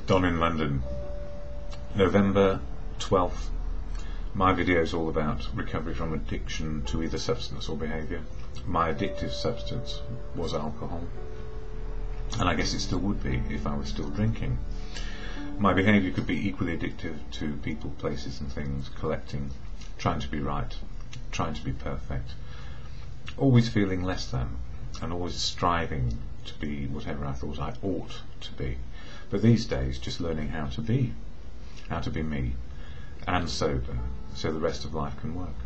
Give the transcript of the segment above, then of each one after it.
Don in London, November 12th. My video is all about recovery from addiction to either substance or behaviour. My addictive substance was alcohol, and I guess it still would be if I was still drinking. My behaviour could be equally addictive to people, places and things, collecting, trying to be right, trying to be perfect, always feeling less than, and always striving to be whatever I thought I ought to be. But these days, just learning how to be me, and sober, so the rest of life can work.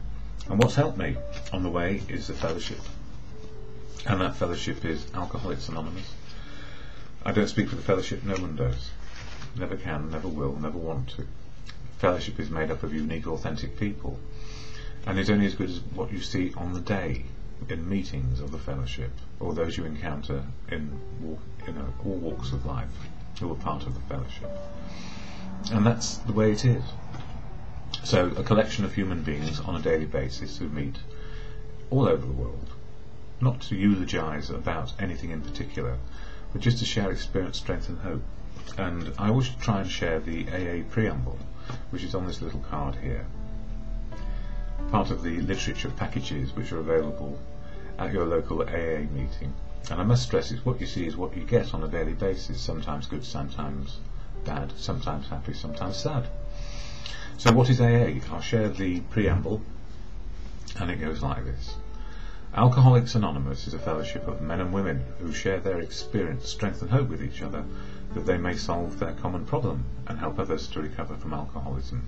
And what's helped me on the way is the fellowship, and that fellowship is Alcoholics Anonymous. I don't speak for the fellowship, no one does. Never can, never will, never want to. Fellowship is made up of unique, authentic people, and it's only as good as what you see on the day in meetings of the fellowship, or those you encounter in all walks of life who are part of the fellowship. And that's the way it is. So a collection of human beings on a daily basis who meet all over the world, not to eulogise about anything in particular, but just to share experience, strength and hope. And I always try and share the AA preamble, which is on this little card here, part of the literature packages which are available at your local AA meeting. And I must stress, it's what you see is what you get on a daily basis, sometimes good, sometimes bad, sometimes happy, sometimes sad. So what is AA? I'll share the preamble, and it goes like this. Alcoholics Anonymous is a fellowship of men and women who share their experience, strength and hope with each other, that they may solve their common problem and help others to recover from alcoholism.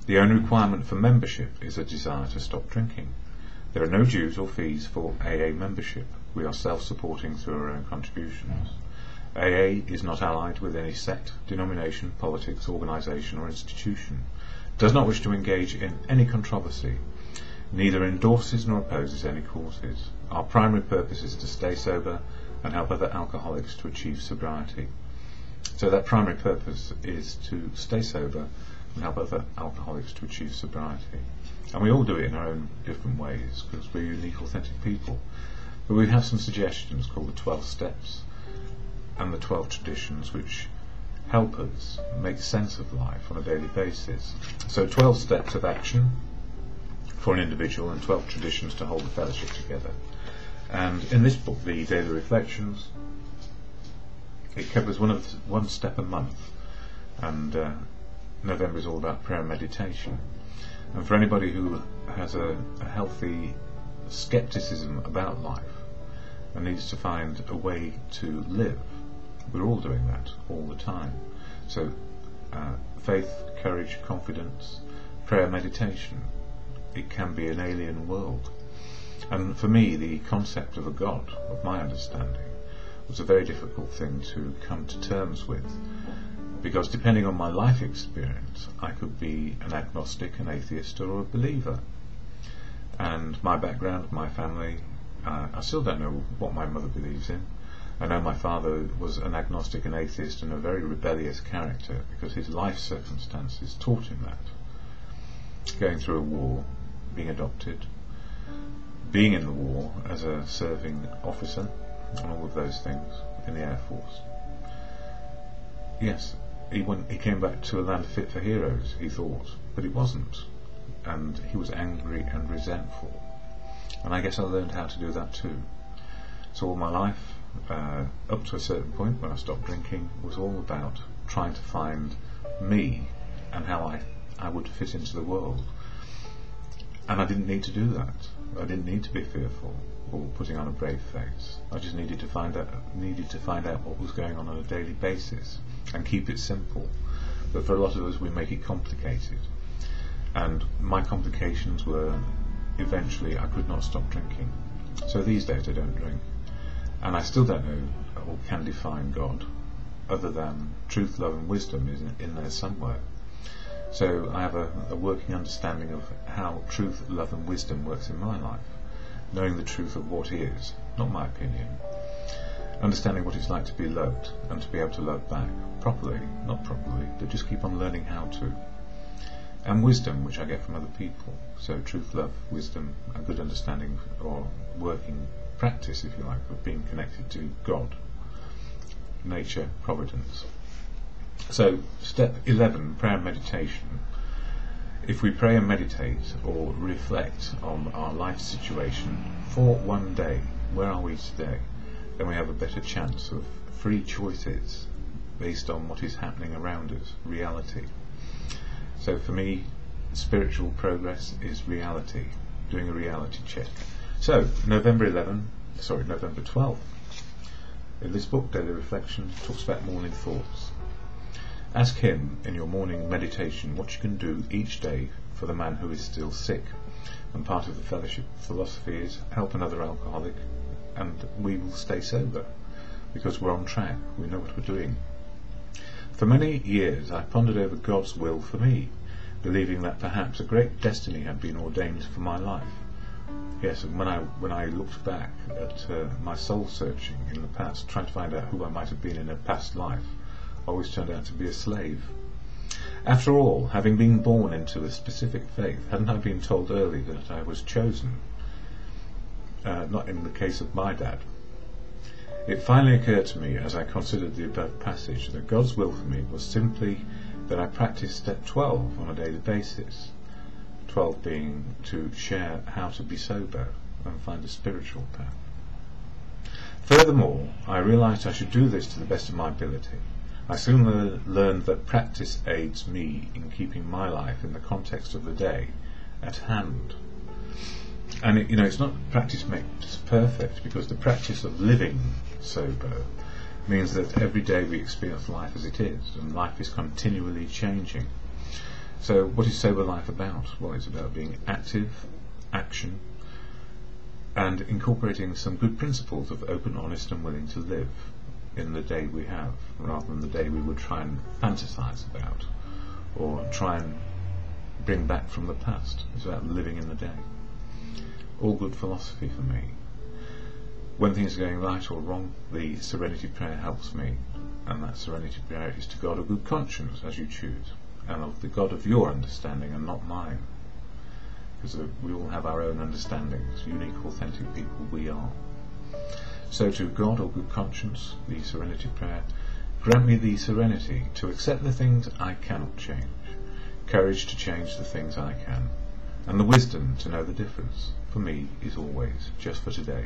The only requirement for membership is a desire to stop drinking. There are no dues or fees for AA membership. We are self-supporting through our own contributions. AA is not allied with any sect, denomination, politics, organisation or institution, does not wish to engage in any controversy, neither endorses nor opposes any causes. Our primary purpose is to stay sober and help other alcoholics to achieve sobriety. So that primary purpose is to stay sober and help other alcoholics to achieve sobriety. And we all do it in our own different ways, because we're unique, authentic people. But we have some suggestions called the 12 steps and the 12 traditions, which help us make sense of life on a daily basis. So 12 steps of action for an individual and 12 traditions to hold the fellowship together. And in this book, the Daily Reflections, it covers one step a month, and November is all about prayer and meditation. And for anybody who has a healthy skepticism about life and needs to find a way to live, we're all doing that all the time. So faith, courage, confidence, prayer, meditation, it can be an alien world. And for me, the concept of a God, of my understanding, was a very difficult thing to come to terms with, because depending on my life experience, I could be an agnostic, an atheist, or a believer. And my background, my family, I still don't know what my mother believes in. I know my father was an agnostic and atheist and a very rebellious character, because his life circumstances taught him that. Going through a war, being adopted, being in the war as a serving officer, and all of those things in the Air Force. Yes, he came back to a land fit for heroes, he thought, but it wasn't. And he was angry and resentful. And I guess I learned how to do that too. So all my life, up to a certain point when I stopped drinking, was all about trying to find me and how I would fit into the world. And I didn't need to do that. I didn't need to be fearful or putting on a brave face. I just needed to find out what was going on a daily basis and keep it simple. But for a lot of us, we make it complicated. And my complications were, eventually I could not stop drinking. So these days I don't drink. And I still don't know or can define God, other than truth, love and wisdom is in there somewhere. So I have a working understanding of how truth, love and wisdom works in my life. Knowing the truth of what is, not my opinion. Understanding what it's like to be loved and to be able to love back, properly, not properly, but just keep on learning how to. And wisdom, which I get from other people. So truth, love, wisdom, a good understanding or working practice, if you like, of being connected to God, nature, providence. So, step 11, prayer and meditation. If we pray and meditate or reflect on our life situation for one day, where are we today, then we have a better chance of free choices based on what is happening around us, reality. So for me, spiritual progress is reality, doing a reality check. So, November 12th. In this book, Daily Reflection, talks about morning thoughts. Ask him in your morning meditation what you can do each day for the man who is still sick. And part of the fellowship philosophy is help another alcoholic and we will stay sober because we're on track, we know what we're doing. For many years I pondered over God's will for me, believing that perhaps a great destiny had been ordained for my life. Yes, and when I looked back at my soul searching in the past, trying to find out who I might have been in a past life, I always turned out to be a slave. After all, having been born into a specific faith, hadn't I been told early that I was chosen? Not in the case of my dad. It finally occurred to me as I considered the above passage that God's will for me was simply that I practice step 12 on a daily basis. 12 being to share how to be sober and find a spiritual path. Furthermore, I realized I should do this to the best of my ability. I soon learned that practice aids me in keeping my life in the context of the day at hand. And it's not practice makes perfect, because the practice of living sober means that every day we experience life as it is, and life is continually changing. So what is sober life about? Well, it's about being active, action, and incorporating some good principles of open, honest and willing to live in the day we have, rather than the day we would try and fantasize about or try and bring back from the past. It's about living in the day. All good philosophy for me. When things are going right or wrong, the serenity prayer helps me, and that serenity prayer is to God of good conscience, as you choose, and of the God of your understanding and not mine, because we all have our own understandings, unique, authentic people we are. So to God or good conscience, the serenity prayer, grant me the serenity to accept the things I cannot change, courage to change the things I can, and the wisdom to know the difference, for me, is always just for today.